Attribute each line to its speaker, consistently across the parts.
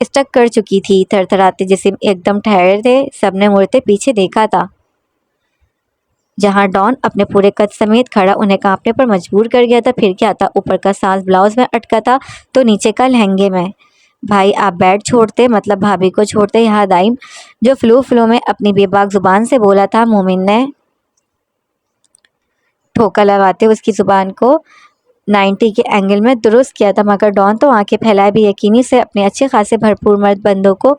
Speaker 1: Stick کر چکی تھی۔ تھرتھراتے جسم ایک دم ٹھہرے تھے، سب نے مڑتے پیچھے دیکھا تھا جہاں ڈان اپنے پورے قد سمیت کھڑا انہیں کانپنے پر مجبور کر گیا تھا۔ پھر کیا تھا، اوپر کا ساز بلاؤز میں اٹکا تھا تو نیچے کا لہنگے میں۔ بھائی آپ بیڈ چھوڑتے، مطلب بھابھی کو چھوڑتے یہاں دائم جو فلو میں اپنی بے باک زبان سے بولا تھا۔ مومن نے ٹھوکا لگاتے اس کی زبان کو 90 کے اینگل میں درست کیا تھا، مگر ڈان تو آنکھیں پھیلائے بے یقینی سے اپنے اچھے خاصے بھرپور مرد بندوں کو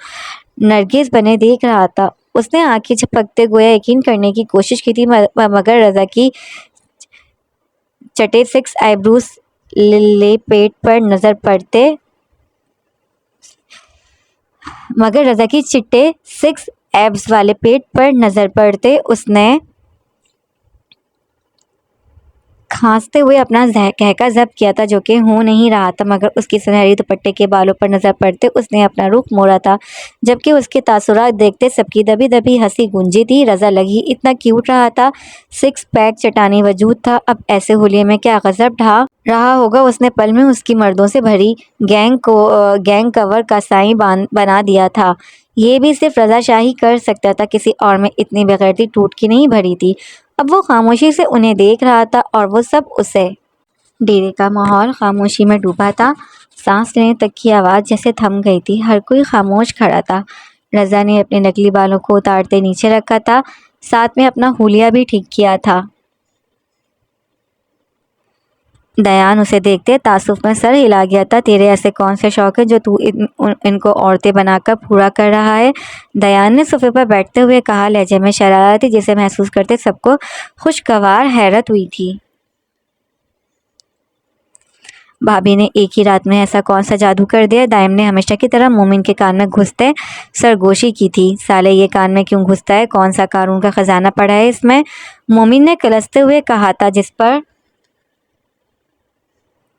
Speaker 1: نرگس بنے دیکھ رہا تھا۔ اس نے آنکھیں جھپکتے گویا یقین کرنے کی کوشش کی تھی، مگر رضا کی چٹے 6 آئی بروز لے پیٹ پر نظر پڑتے مگر رضا کی چٹے 6 ایبز والے پیٹ پر نظر پڑتے اس نے کھانستے ہوئے اپنا کہکا ضبط کیا تھا جو کہ ہو نہیں رہا تھا، مگر اس کی سنہری دوپٹے کے بالوں پر نظر پڑتے اس نے اپنا رخ موڑا تھا، جبکہ اس کے تاثرات دیکھتے سب کی دبی دبی ہنسی گونجی تھی۔ رضا لگی اتنا کیوٹ رہا تھا، 6 پیک چٹانی وجود تھا، اب ایسے ہولیے میں کیا غضب ڈھا رہا ہوگا۔ اس نے پل میں اس کی مردوں سے بھری گینگ کور کا سائیں بنا دیا تھا۔ یہ بھی صرف رضا شاہ ہی کر سکتا تھا، کسی اور میں اتنی بےغیرتی ٹوٹ کی نہیں بھری تھی۔ اب وہ خاموشی سے انہیں دیکھ رہا تھا اور وہ سب اسے۔ ڈیرے کا ماحول خاموشی میں ڈوبا تھا، سانس لینے تک کی آواز جیسے تھم گئی تھی، ہر کوئی خاموش کھڑا تھا۔ رضا نے اپنے نکلی بالوں کو اتارتے نیچے رکھا تھا، ساتھ میں اپنا حولیہ بھی ٹھیک کیا تھا۔ دیان اسے دیکھتے تعصب میں سر ہلا گیا تھا۔ تیرے ایسے کون سے شوق ہے جو تو ان کو عورتیں بنا کر پورا کر رہا ہے؟ دیان نے صوفے پر بیٹھتے ہوئے کہا، لہجے میں شرارت تھی جسے محسوس کرتے سب کو خوشگوار حیرت ہوئی تھی۔ بھابھی نے ایک ہی رات میں ایسا کون سا جادو کر دیا؟ دائم نے ہمیشہ کی طرح مومن کے کان میں گھستے سرگوشی کی تھی۔ سالے یہ کان میں کیوں گھستا ہے؟ کون سا قارون کا خزانہ پڑا ہے اس میں؟ مومن نے کلستے ہوئے کہا تھا، جس پر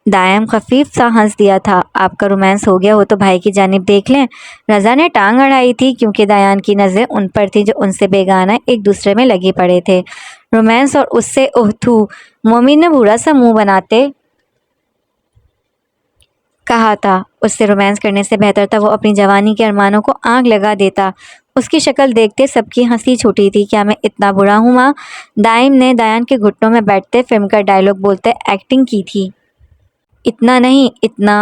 Speaker 1: دائم خفیف سا ہنس دیا تھا۔ آپ کا رومانس ہو گیا ہو تو بھائی کی جانب دیکھ لیں۔ رضا نے ٹانگ اڑائی تھی کیونکہ دیان کی نظریں ان پر تھی جو ان سے بیگانہ ایک دوسرے میں لگے پڑے تھے۔ رومانس اور اس سے اوہ تھو، مومن نے برا سا منہ بناتے کہا تھا۔ اس سے رومانس کرنے سے بہتر تھا وہ اپنی جوانی کے ارمانوں کو آگ لگا دیتا۔ اس کی شکل دیکھتے سب کی ہنسی چھوٹی تھی۔ کیا میں اتنا برا ہوں ماں؟ دائم نے دیان کے گھٹنوں میں بیٹھتے فلم کا ڈائیلاگ بولتے ایکٹنگ کی تھی۔ اتنا نہیں، اتنا۔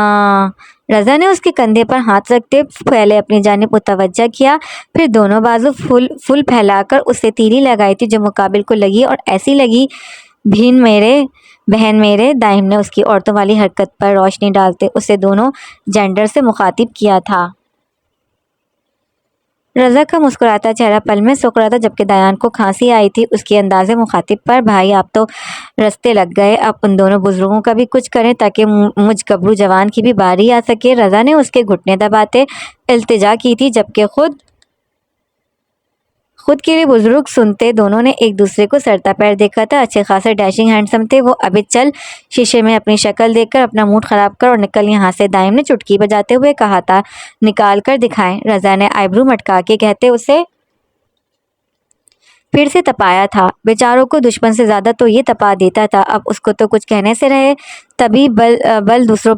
Speaker 1: رضا نے اس کے کندھے پر ہاتھ رکھتے پہلے اپنی جانب متوجہ کیا، پھر دونوں بازو فل پھیلا کر اسے تیری لگائی تھی جو مقابل کو لگی اور ایسی لگی بہن میرے۔ دائم نے اس کی عورتوں والی حرکت پر روشنی ڈالتے اسے دونوں جینڈر سے مخاطب کیا تھا۔ رضا کا مسکراتا چہرہ پل میں سوکھ رہا تھا جبکہ دیان کو کھانسی آئی تھی اس کے انداز مخاطب پر۔ بھائی آپ تو رستے لگ گئے، اب ان دونوں بزرگوں کا بھی کچھ کریں تاکہ مجھ گبرو جوان کی بھی باری آ سکے۔ رضا نے اس کے گھٹنے دباتے التجا کی تھی جبکہ خود کے لیے بزرگ سنتے دونوں نے ایک دوسرے کو سرتا پیر دیکھا تھا۔ اچھے خاصے ڈیشنگ ہینڈسم تھے وہ۔ ابھی چل شیشے میں اپنی شکل دیکھ کر اپنا موڈ خراب کر اور نکل یہاں سے، دائم نے چٹکی بجاتے ہوئے کہا تھا۔ نکال کر دکھائیں؟ رضا نے آئی برو مٹکا کے کہتے اسے پھر سے تپایا تھا۔ بیچاروں کو دشمن سے زیادہ تو یہ تپا دیتا تھا، اب اس کو تو کچھ کہنے سے رہے تبھی بل دوسروں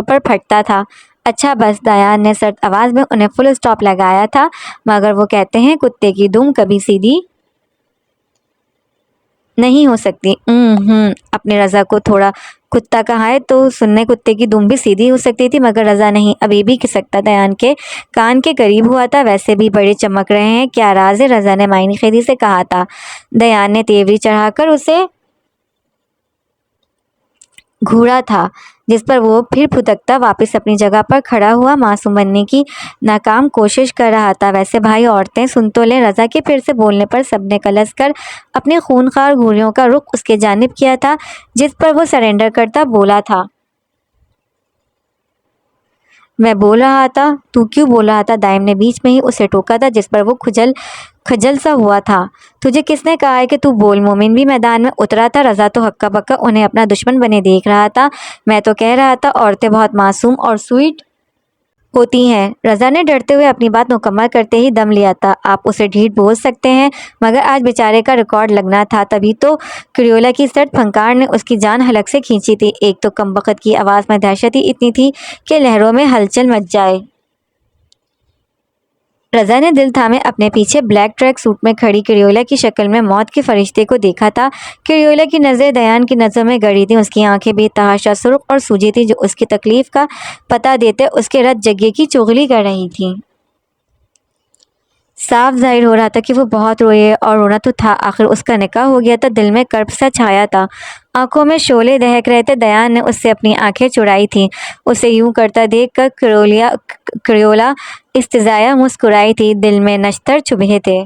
Speaker 1: پر پھٹتا تھا۔ اچھا بس، دیان نے سرد آواز میں انہیں فل اسٹاپ لگایا تھا، مگر وہ کہتے ہیں کتے کی دم کبھی سیدھی نہیں ہو سکتی۔ اپنے رضا کو تھوڑا کتا کہا ہے تو سننے کتے کی دم بھی سیدھی ہو سکتی تھی، مگر رضا نہیں ابھی بھی کھسکتا دیان کے کان کے قریب ہوا تھا۔ ویسے بھی بڑے چمک رہے ہیں، کیا راز ہے؟ رضا نے معنی خیری سے کہا تھا۔ دیان نے تیوری چڑھا کر اسے گھورا تھا جس پر وہ پھر پھدکتا واپس اپنی جگہ پر کھڑا ہوا، معصوم بننے کی ناکام کوشش کر رہا تھا۔ ویسے بھائی عورتیں سن تو لیں۔ رضا کے پھر سے بولنے پر سب نے کلس کر اپنے خونخوار گھوریوں کا رخ اس کے جانب کیا تھا جس پر وہ سرنڈر کرتا بولا تھا۔ میں بول رہا تھا۔ تو کیوں بول رہا تھا؟ دائم نے بیچ میں ہی اسے ٹوکا تھا جس پر وہ کھجل سا ہوا تھا۔ تجھے کس نے کہا ہے کہ تو بول؟ مومن بھی میدان میں اترا تھا۔ رضا تو ہکا بکا انہیں اپنا دشمن بنے دیکھ رہا تھا۔ میں تو کہہ رہا تھا عورتیں بہت معصوم اور سویٹ ہوتی ہیں۔ رضا نے ڈرتے ہوئے اپنی بات مکمل کرتے ہی دم لیا تھا۔ آپ اسے ڈھیٹ بول سکتے ہیں مگر آج بیچارے کا ریکارڈ لگنا تھا، تبھی تو کریولا کی سرد پھنکار نے اس کی جان حلق سے کھینچی تھی۔ ایک تو کم بخت کی آواز میں دہشت ہی اتنی تھی کہ لہروں میں ہلچل مچ جائے۔ رضا نے دل تھامے اپنے پیچھے بلیک ٹریک سوٹ میں کھڑی کریولا کی شکل میں موت کے فرشتے کو دیکھا تھا۔ کریولا کی نظریں دیان کی نظروں میں گڑی تھیں، اس کی آنکھیں بے تحاشا سرخ اور سوجی تھیں جو اس کی تکلیف کا پتہ دیتے اس کے رت جگہ کی چغلی کر رہی تھیں۔ صاف ظاہر ہو رہا تھا کہ وہ بہت روئی ہے، اور رونا تو تھا، آخر اس کا نکاح ہو گیا تھا۔ دل میں کرب سا چھایا تھا، آنکھوں میں شعلے دہک رہے تھے۔ دیان نے اس سے اپنی آنکھیں چڑھائی تھیں، اسے یوں کرتا دیکھ کر کریولا استزایا مسکرائی تھی، دل میں نشتر چبھے تھے۔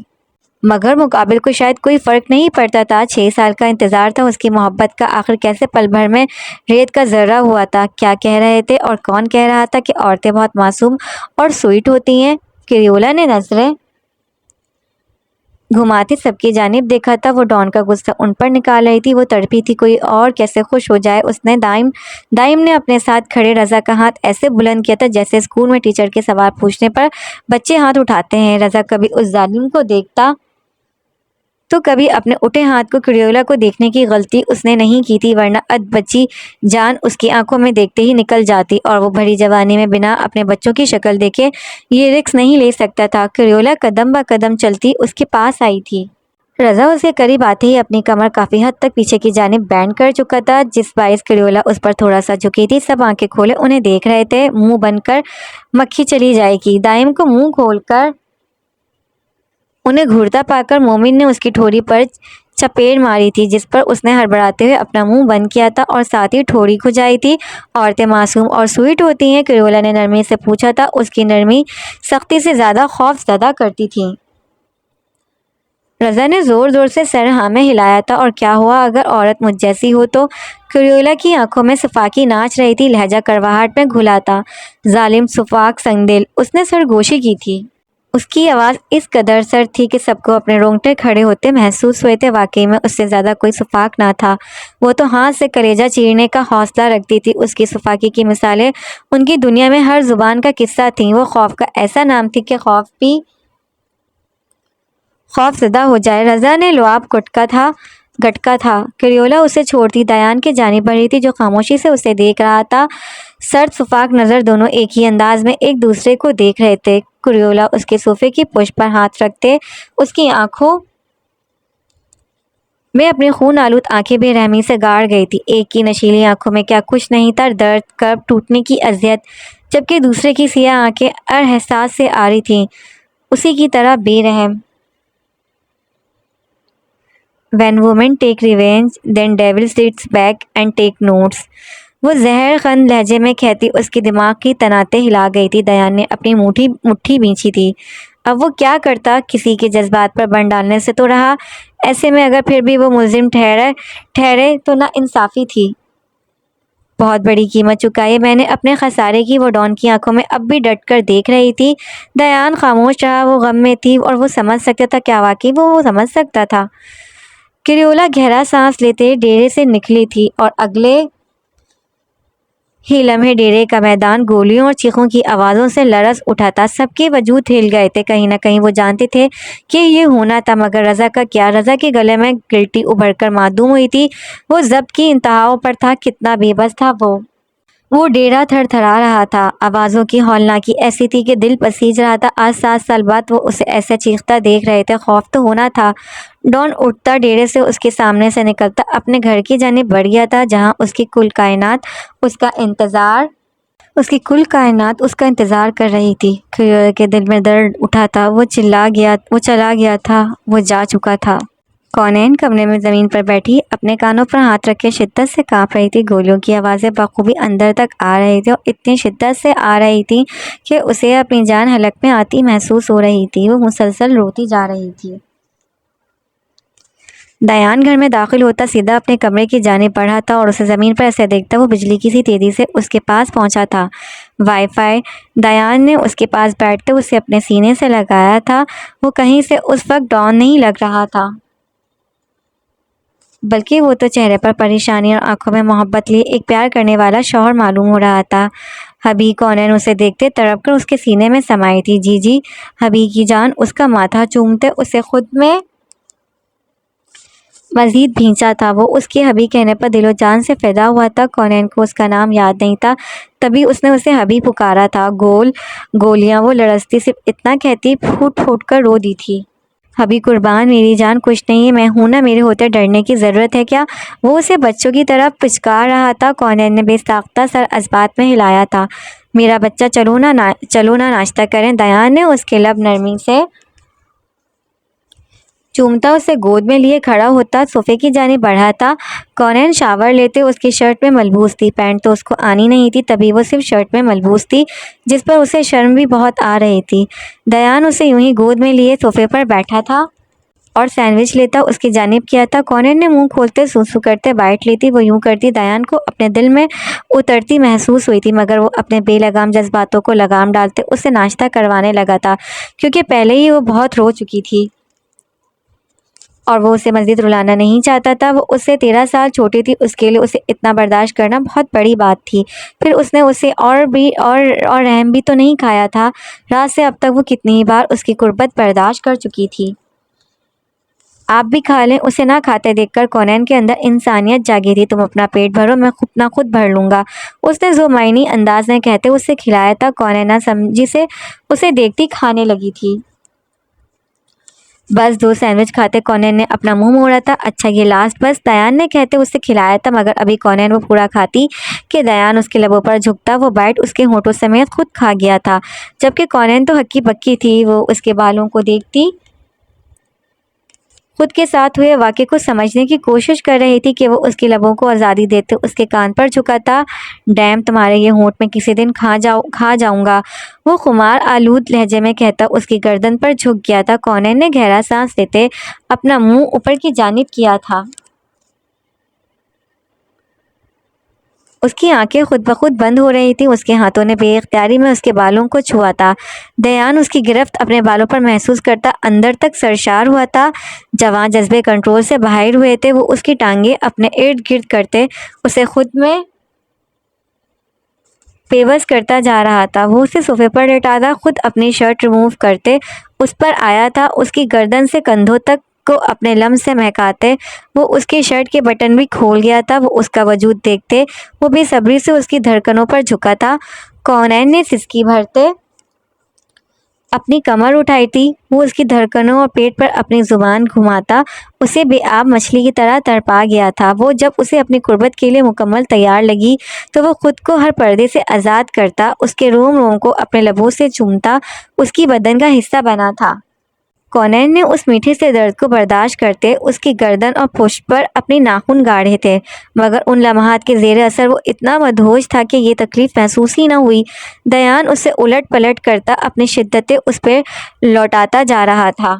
Speaker 1: مگر مقابل کو شاید کوئی فرق نہیں پڑتا تھا۔ 6 سال کا انتظار تھا اس کی محبت کا، آخر کیسے پل بھر میں ریت کا ذرہ ہوا تھا۔ کیا کہہ رہے تھے اور کون کہہ رہا تھا کہ عورتیں بہت معصوم اور سویٹ ہوتی ہیں؟ کریولا نے نظریں گھماتے سب کی جانب دیکھا تھا، وہ ڈان کا غصہ ان پر نکال رہی تھی، وہ تڑپی تھی کوئی اور کیسے خوش ہو جائے۔ اس نے دائم نے اپنے ساتھ کھڑے رضا کا ہاتھ ایسے بلند کیا تھا جیسے اسکول میں ٹیچر کے سوال پوچھنے پر بچے ہاتھ اٹھاتے ہیں۔ رضا کبھی اس ظالم کو دیکھتا تو کبھی اپنے اٹھے ہاتھ کو۔ کریولا کو دیکھنے کی غلطی اس نے نہیں کی تھی، ورنہ بچی جان اس کی آنکھوں میں دیکھتے ہی نکل جاتی، اور وہ بھری جوانی میں بنا اپنے بچوں کی شکل دیکھے یہ رسک نہیں لے سکتا تھا۔ کریولا قدم با قدم چلتی اس کے پاس آئی تھی۔ رضا اس کے قریب آتے ہی اپنی کمر کافی حد تک پیچھے کی جانب بینڈ کر چکا تھا، جس باعث کریولا اس پر تھوڑا سا جھکی تھی۔ سب آنکھیں کھولے انہیں دیکھ رہے تھے، منہ بند کر مکھی چلی جائے گی۔ دائم کو منہ کھول کر انہیں گھورتا پا کر مومن نے اس کی ٹھوڑی پر چپیڑ ماری تھی، جس پر اس نے ہڑبڑاتے ہوئے اپنا منہ بند کیا تھا اور ساتھ ہی ٹھوڑی کھجائی تھی۔ عورتیں معصوم اور سویٹ ہوتی ہیں؟ کریولا نے نرمی سے پوچھا تھا، اس کی نرمی سختی سے زیادہ خوف زدہ کرتی تھی۔ رضا نے زور زور سے سر ہاں میں ہلایا تھا، اور کیا ہوا اگر عورت مجھ جیسی ہو تو؟ کریولا کی آنکھوں میں صفاقی ناچ رہی تھی، لہجہ کڑواہٹ میں گھلا تھا۔ ظالم، صفاق، سنگدل، اس نے سرگوشی کی تھی۔ اس کی آواز اس قدر سرد تھی کہ سب کو اپنے رونگٹے کھڑے ہوتے محسوس ہوئے تھے۔ واقعی میں اس سے زیادہ کوئی صفاق نہ تھا، وہ تو ہاتھ سے کلیجہ چیرنے کا حوصلہ رکھتی تھی۔ اس کی صفاقی کی مثالیں ان کی دنیا میں ہر زبان کا قصہ تھیں۔ وہ خوف کا ایسا نام تھی کہ خوف بھی خوف زدہ ہو جائے۔ رضا نے لعاب گٹکا تھا۔ کریولا اسے چھوڑتی دیان کی جانب بڑھی تھی، جو خاموشی سے اسے دیکھ رہا تھا۔ سرد صفاق نظر دونوں ایک ہی انداز میں ایک دوسرے کو دیکھ رہے تھے۔ کریولا اس کے صوفے کی پشت پر ہاتھ رکھتے اس کی آنکھوں میں اپنی خون آلود آنکھیں بے رحمی سے گاڑ گئی تھی۔ ایک کی نشیلی آنکھوں میں کیا کچھ نہیں تھا، درد، کرب، ٹوٹنے کی اذیت، جبکہ دوسرے کی سیاہ آنکھیں احساس سے آ رہی تھیں، اسی کی طرح بے رحم۔ When women take revenge, then devil sits back and take notes. وہ زہر خند لہجے میں کہتی اس کے دماغ کی تناتے ہلا گئی تھی۔ دیان نے اپنی مٹھی بینچی تھی۔ اب وہ کیا کرتا؟ کسی کے جذبات پر بن ڈالنے سے تو رہا، ایسے میں اگر پھر بھی وہ ملزم ٹھہرے تو نا انصافی تھی۔ بہت بڑی قیمت چکائی ہے میں نے اپنے خسارے کی۔ وہ ڈان کی آنکھوں میں اب بھی ڈٹ کر دیکھ رہی تھی۔ دیان خاموش رہا، وہ غم میں تھی، اور وہ سمجھ سکتا تھا، کیا واقعی وہ سمجھ سکتا تھا؟ کریولا گہرا سانس لیتے ڈیرے سے نکلی تھی، اور اگلے ہی لمحے ڈیرے کا میدان گولیوں اور چیخوں کی آوازوں سے لرز اٹھا تھا۔ سب کے وجود ہل گئے تھے، کہیں نہ کہیں وہ جانتے تھے کہ یہ ہونا تھا، مگر رضا کا کیا؟ رضا کے گلے میں گلٹی ابھر کر معدوم ہوئی تھی، وہ ضبط کی انتہاؤں پر تھا، کتنا بے بس تھا وہ ڈیرہ تھر تھرا رہا تھا، آوازوں کی ہولناکی ایسی تھی کہ دل پسیج رہا تھا۔ آج 7 سال بعد وہ اسے ایسے چیختا دیکھ رہے تھے، خوف تو ہونا تھا۔ ڈان اٹھتا، ڈیرے سے اس کے سامنے سے نکلتا، اپنے گھر کی جانب بڑھ گیا تھا، جہاں اس کی کل کائنات اس کا انتظار کر رہی تھی۔ کریولا کے دل میں درد اٹھا تھا، وہ چلا گیا تھا، وہ جا چکا تھا۔ کونین کمرے میں زمین پر بیٹھی اپنے کانوں پر ہاتھ رکھے شدت سے کانپ رہی تھی۔ گولیوں کی آوازیں بخوبی اندر تک آ رہی تھی، اور اتنی شدت سے آ رہی تھی کہ اسے اپنی جان حلق میں آتی محسوس ہو رہی تھی۔ وہ مسلسل روتی جا رہی تھی۔ دیان گھر میں داخل ہوتا سیدھا اپنے کمرے کی جانب بڑھا تھا، اور اسے زمین پر ایسے دیکھتا وہ بجلی کی سی تیزی سے اس کے پاس پہنچا تھا۔ Wi fi! دیان نے اس کے پاس بیٹھتے اسے اپنے سینے سے لگایا تھا۔ وہ کہیں سے اس وقت ڈان نہیں لگ رہا تھا، بلکہ وہ تو چہرے پر پریشانی اور آنکھوں میں محبت لیے ایک پیار کرنے والا شوہر معلوم ہو رہا تھا۔ حبی! کونین اسے دیکھتے تڑپ کر اس کے سینے میں سمائی تھی۔ جی جی حبی کی جان! اس کا ماتھا چومتے اسے خود میں مزید بھینچا تھا۔ وہ اس کے حبی کہنے پر دل و جان سے فدا ہوا تھا۔ کونین کو اس کا نام یاد نہیں تھا، تبھی اس نے اسے حبی پکارا تھا۔ گولیاں وہ لڑزتی صرف اتنا کہتی پھوٹ پھوٹ کر رو دی تھی۔ حبی قربان، میری جان کچھ نہیں ہے، میں ہوں نا، میرے ہوتے ڈرنے کی ضرورت ہے کیا؟ وہ اسے بچوں کی طرح پچکار رہا تھا۔ کونین نے بے ساختہ سر اثبات میں ہلایا تھا۔ میرا بچہ، چلو نا ناشتہ کریں۔ دیان نے اس کے لب نرمی سے چومتا اسے گود میں لیے کھڑا ہوتا صوفے کی جانب بڑھا تھا۔ کونین شاور لیتے اس کی شرٹ میں ملبوس تھی۔ پینٹ تو اس کو آنی نہیں تھی، تبھی وہ صرف شرٹ میں ملبوس تھی، جس پر اسے شرم بھی بہت آ رہی تھی۔ دیان اسے یوں ہی گود میں لیے صوفے پر بیٹھا تھا اور سینڈوچ لیتا اس کی جانب کیا تھا۔ کونین نے منہ کھولتے سو کرتے بائٹ لیتی۔ وہ یوں کرتی دیان کو اپنے دل میں اترتی محسوس ہوئی تھی، مگر وہ اپنے بے لگام جذباتوں کو لگام ڈالتے اسے ناشتہ کروانے لگا تھا، کیونکہ پہلے ہی وہ بہت رو چکی تھی اور وہ اسے مزید رلانا نہیں چاہتا تھا۔ وہ اس سے 13 سال چھوٹی تھی، اس کے لیے اسے اتنا برداشت کرنا بہت بڑی بات تھی۔ پھر اس نے اسے اور رحم بھی تو نہیں کھایا تھا۔ رات سے اب تک وہ کتنی ہی بار اس کی قربت برداشت کر چکی تھی۔ آپ بھی کھا لیں۔ اسے نہ کھاتے دیکھ کر کونین کے اندر انسانیت جاگی تھی۔ تم اپنا پیٹ بھرو، میں اپنا خود بھر لوں گا، اس نے ذو معنی انداز میں کہتے اسے کھلایا تھا۔ کونین نہ سمجھی سے اسے دیکھتی کھانے لگی تھی۔ بس 2 سینڈوچ کھاتے کونین نے اپنا منہ موڑا تھا۔ اچھا یہ لاسٹ بس، دیان نے کہتے اسے کھلایا تھا، مگر ابھی کونین وہ پورا کھاتی کہ دیان اس کے لبوں پر جھکتا۔ وہ بائٹ اس کے ہونٹوں سمیت خود کھا گیا تھا، جبکہ کونین تو ہکی بکی تھی۔ وہ اس کے بالوں کو دیکھتی خود کے ساتھ ہوئے واقعے کو سمجھنے کی کوشش کر رہی تھی کہ وہ اس کے لبوں کو آزادی دیتے اس کے کان پر جھکا تھا۔ ڈیم، تمہارے یہ ہونٹ میں کسی دن کھا جاؤں گا، وہ خمار آلود لہجے میں کہتا اس کی گردن پر جھک گیا تھا۔ کونین نے گہرا سانس لیتے اپنا منہ اوپر کی جانب کیا تھا۔ اس کی آنکھیں خود بخود بند ہو رہی تھیں۔ اس کے ہاتھوں نے بے اختیاری میں اس کے بالوں کو چھوا تھا۔ دیان اس کی گرفت اپنے بالوں پر محسوس کرتا اندر تک سرشار ہوا تھا۔ جوان جذبے کنٹرول سے باہر ہوئے تھے۔ وہ اس کی ٹانگیں اپنے ارد گرد کرتے اسے خود میں پیوست کرتا جا رہا تھا۔ وہ اسے صوفے پر لٹاتا خود اپنی شرٹ ریموو کرتے اس پر آیا تھا، اس کی گردن سے کندھوں تک کو اپنے لمس سے مہکاتے۔ وہ اس کی شرٹ کے بٹن بھی کھول گیا تھا۔ وہ اس کا وجود دیکھتے وہ بے صبری سے اس کی دھڑکنوں پر جھکا تھا۔ کونین نے سسکی بھرتے اپنی کمر اٹھائی تھی۔ وہ اس کی دھڑکنوں اور پیٹ پر اپنی زبان گھماتا اسے بے آب مچھلی کی طرح تڑپا گیا تھا۔ وہ جب اسے اپنی قربت کے لیے مکمل تیار لگی تو وہ خود کو ہر پردے سے آزاد کرتا، اس کے روم روم کو اپنے لبوں سے چومتا، اس کی بدن کا حصہ بنا تھا۔ کونین نے اس میٹھے سے درد کو برداشت کرتے اس کی گردن اور پشت پر اپنی ناخن گاڑے تھے، مگر ان لمحات کے زیر اثر وہ اتنا مدہوش تھا کہ یہ تکلیف محسوس ہی نہ ہوئی۔ دیان اسے الٹ پلٹ کرتا اپنی شدتیں اس پہ لوٹاتا جا رہا تھا۔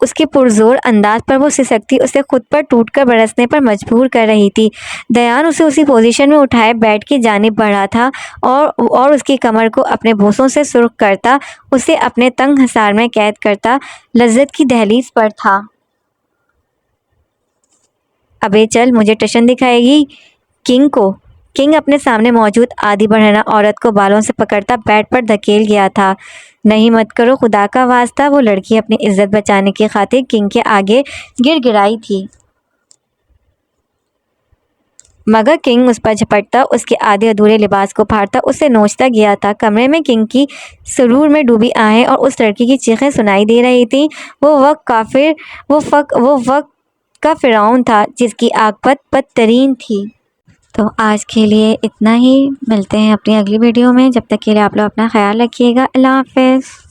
Speaker 1: اس کے پرزور انداز پر وہ سسکتی اسے خود پر ٹوٹ کر برسنے پر مجبور کر رہی تھی۔ دیان اسے اسی پوزیشن میں اٹھائے بیڈ کی جانب بڑھا تھا اور اس کی کمر کو اپنے بوسوں سے سرخ کرتا اسے اپنے تنگ حصار میں قید کرتا لذت کی دہلیز پر تھا۔ ابے چل، مجھے ٹشن دکھائے گی کنگ کو۔ کنگ اپنے سامنے موجود آدھی بڑھنا عورت کو بالوں سے پکڑتا بیڈ پر دھکیل گیا تھا۔ نہیں، مت کرو، خدا کا واسطہ۔ وہ لڑکی اپنی عزت بچانے کی خاطر کنگ کے آگے گر گرائی تھی، مگر کنگ اس پر جھپٹتا اس کے آدھے ادھورے لباس کو پھاڑتا اسے نوچتا گیا تھا۔ کمرے میں کنگ کی سرور میں ڈوبی آہیں اور اس لڑکی کی چیخیں سنائی دے رہی تھیں۔ وہ وقت کا فرعون تھا جس کی عاقبت بدترین تھی۔ تو آج کے لیے اتنا ہی، ملتے ہیں اپنی اگلی ویڈیو میں۔ جب تک کے لیے آپ لوگ اپنا خیال رکھیے گا۔ اللہ حافظ۔